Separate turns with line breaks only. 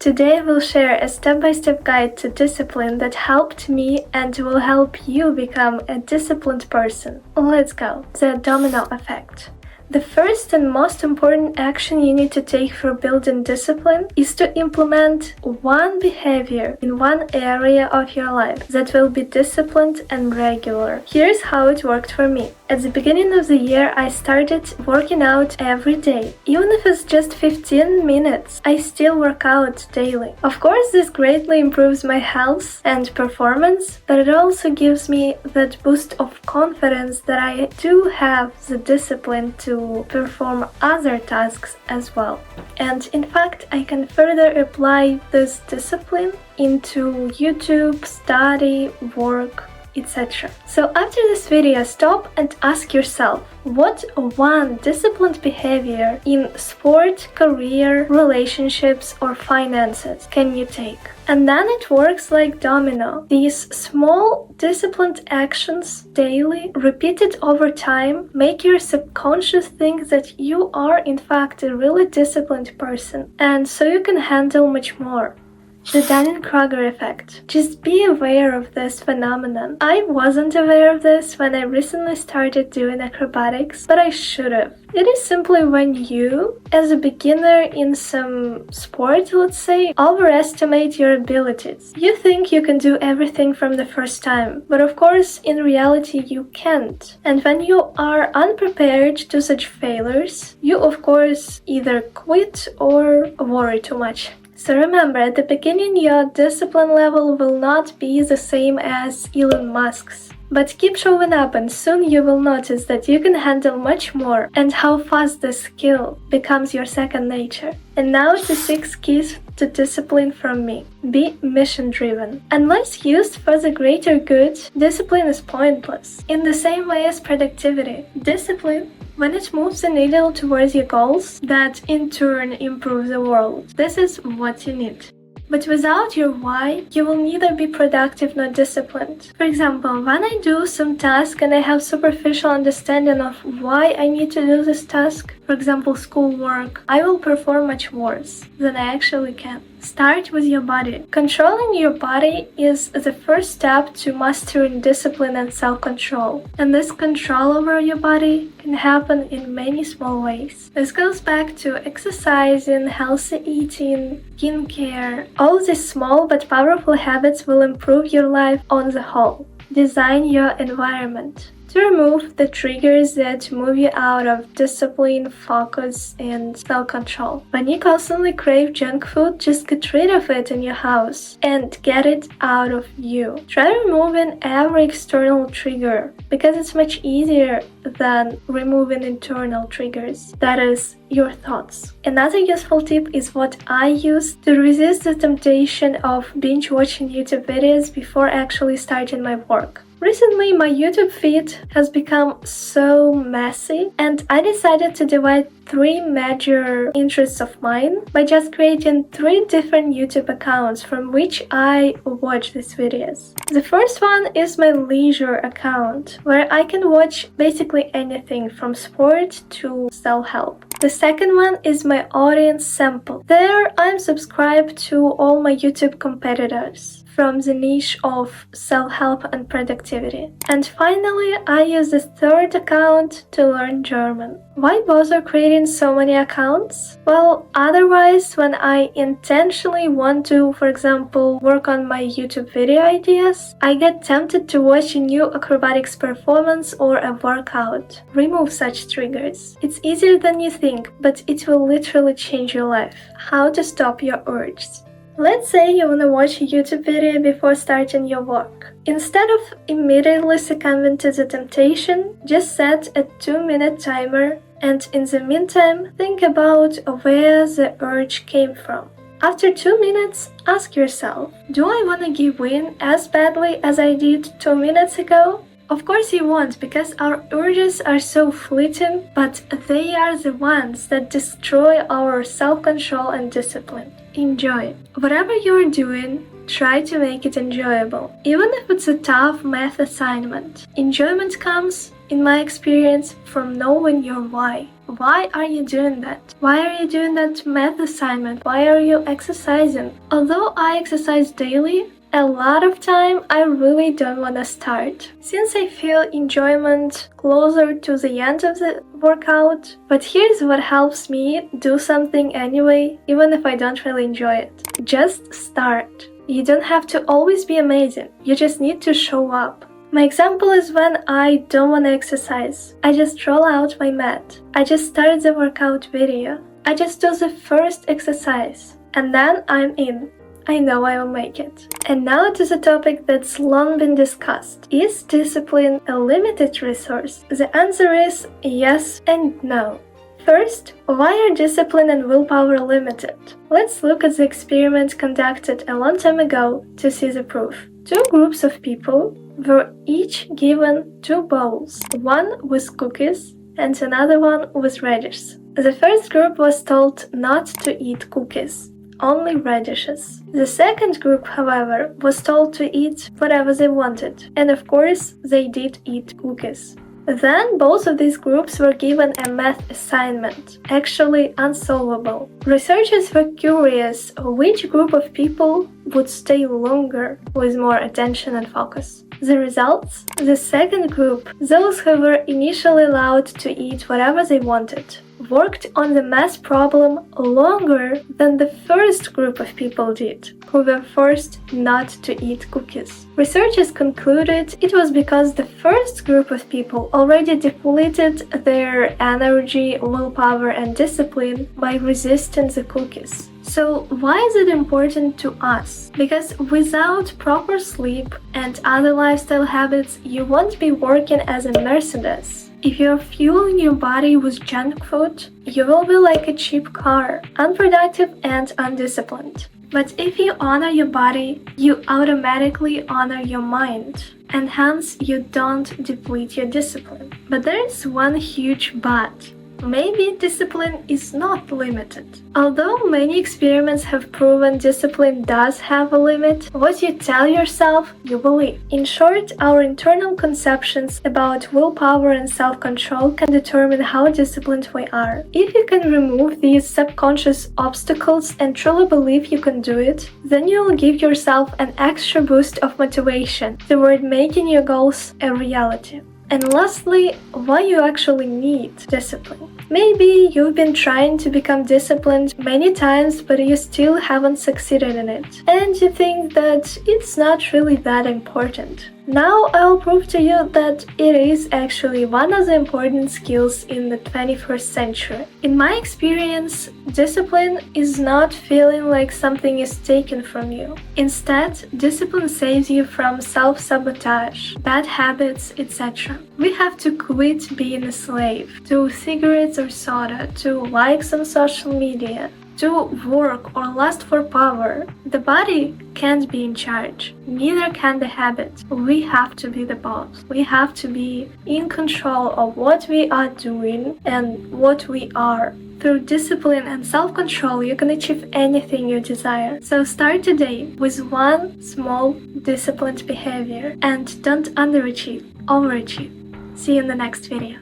Today we'll share a step-by-step guide to discipline that helped me and will help you become a disciplined person. Let's go! The Domino Effect. The first and most important action you need to take for building discipline is to implement one behavior in one area of your life that will be disciplined and regular. Here's how it worked for me. At the beginning of the year, I started working out every day. Even if it's just 15 minutes, I still work out daily. Of course, this greatly improves my health and performance, but it also gives me that boost of confidence that I do have the discipline to perform other tasks as well. And in fact, I can further apply this discipline into YouTube, study, work, etc. So after this video, stop and ask yourself, what one disciplined behavior in sport, career, relationships, or finances can you take? And then it works like domino. These small disciplined actions daily, repeated over time, make your subconscious think that you are in fact a really disciplined person, and so you can handle much more. The Dunning-Kruger effect. Just be aware of this phenomenon. I wasn't aware of this when I recently started doing acrobatics, but I should have. It is simply when you, as a beginner in some sport, let's say, overestimate your abilities. You think you can do everything from the first time, but of course, in reality, you can't. And when you are unprepared to such failures, you of course either quit or worry too much. So remember, at the beginning your discipline level will not be the same as Elon Musk's. But keep showing up and soon you will notice that you can handle much more and how fast this skill becomes your second nature. And now the 6 keys to discipline from me. Be mission-driven. Unless used for the greater good, discipline is pointless. In the same way as productivity, discipline, when it moves the needle towards your goals, that in turn improve the world. This is what you need. But without your why, you will neither be productive nor disciplined. For example, when I do some task and I have superficial understanding of why I need to do this task, for example, schoolwork, I will perform much worse than I actually can. Start with your body. Controlling your body is the first step to mastering discipline and self-control. And this control over your body can happen in many small ways. This goes back to exercising, healthy eating, skincare. All these small but powerful habits will improve your life on the whole. Design your environment. To remove the triggers that move you out of discipline, focus, and self-control. When you constantly crave junk food, just get rid of it in your house and get it out of you. Try removing every external trigger because it's much easier than removing internal triggers. That is, your thoughts. Another useful tip is what I use to resist the temptation of binge watching YouTube videos before actually starting my work. Recently, my YouTube feed has become so messy, and I decided to divide 3 major interests of mine by just creating 3 different YouTube accounts from which I watch these videos. The first one is my leisure account, where I can watch basically anything from sport to self-help. The second one is my audience sample. There I'm subscribed to all my YouTube competitors from the niche of self-help and productivity. And finally, I use the third account to learn German. Why bother creating so many accounts? Well, otherwise, when I intentionally want to, for example, work on my YouTube video ideas, I get tempted to watch a new acrobatics performance or a workout. Remove such triggers. It's easier than you think, but it will literally change your life. How to stop your urges. Let's say you want to watch a YouTube video before starting your work. Instead of immediately succumbing to the temptation, just set a 2-minute timer and in the meantime, think about where the urge came from. After 2 minutes, ask yourself, do I want to give in as badly as I did 2 minutes ago? Of course you won't, because our urges are so fleeting, but they are the ones that destroy our self-control and discipline. Enjoy. Whatever you're doing, try to make it enjoyable. Even if it's a tough math assignment, enjoyment comes, in my experience, from knowing your why. Why are you doing that? Why are you doing that math assignment? Why are you exercising? Although I exercise daily, a lot of time I really don't want to start, since I feel enjoyment closer to the end of the workout. But here's what helps me do something anyway, even if I don't really enjoy it. Just start. You don't have to always be amazing, you just need to show up. My example is when I don't want to exercise. I just roll out my mat. I just start the workout video. I just do the first exercise. And then I'm in. I know I will make it. And now to the topic that's long been discussed. Is discipline a limited resource? The answer is yes and no. First, why are discipline and willpower limited? Let's look at the experiment conducted a long time ago to see the proof. Two groups of people were each given two bowls, one with cookies and another one with radishes. The first group was told not to eat cookies, only radishes. The second group, however, was told to eat whatever they wanted, and of course, they did eat cookies. Then both of these groups were given a math assignment, actually unsolvable. Researchers were curious which group of people would stay longer with more attention and focus. The results? The second group, those who were initially allowed to eat whatever they wanted, worked on the math problem longer than the first group of people did, who were forced not to eat cookies. Researchers concluded it was because the first group of people already depleted their energy, willpower, and discipline by resisting the cookies. So why is it important to us? Because without proper sleep and other lifestyle habits, you won't be working as a Mercedes. If you're fueling your body with junk food, you will be like a cheap car, unproductive and undisciplined. But if you honor your body, you automatically honor your mind, and hence you don't deplete your discipline. But there is one huge but. Maybe discipline is not limited. Although many experiments have proven discipline does have a limit, what you tell yourself, you believe. In short, our internal conceptions about willpower and self-control can determine how disciplined we are. If you can remove these subconscious obstacles and truly believe you can do it, then you will give yourself an extra boost of motivation toward making your goals a reality. And lastly, why you actually need discipline. Maybe you've been trying to become disciplined many times, but you still haven't succeeded in it. And you think that it's not really that important. Now I'll prove to you that it is actually one of the important skills in the 21st century. In my experience, discipline is not feeling like something is taken from you. Instead, discipline saves you from self-sabotage, bad habits, etc. We have to quit being a slave to cigarettes or soda, to likes on social media, to work or lust for power. The body can't be in charge, neither can the habit. We have to be the boss. We have to be in control of what we are doing and what we are. Through discipline and self-control, you can achieve anything you desire. So start today with one small disciplined behavior and don't underachieve, overachieve. See you in the next video.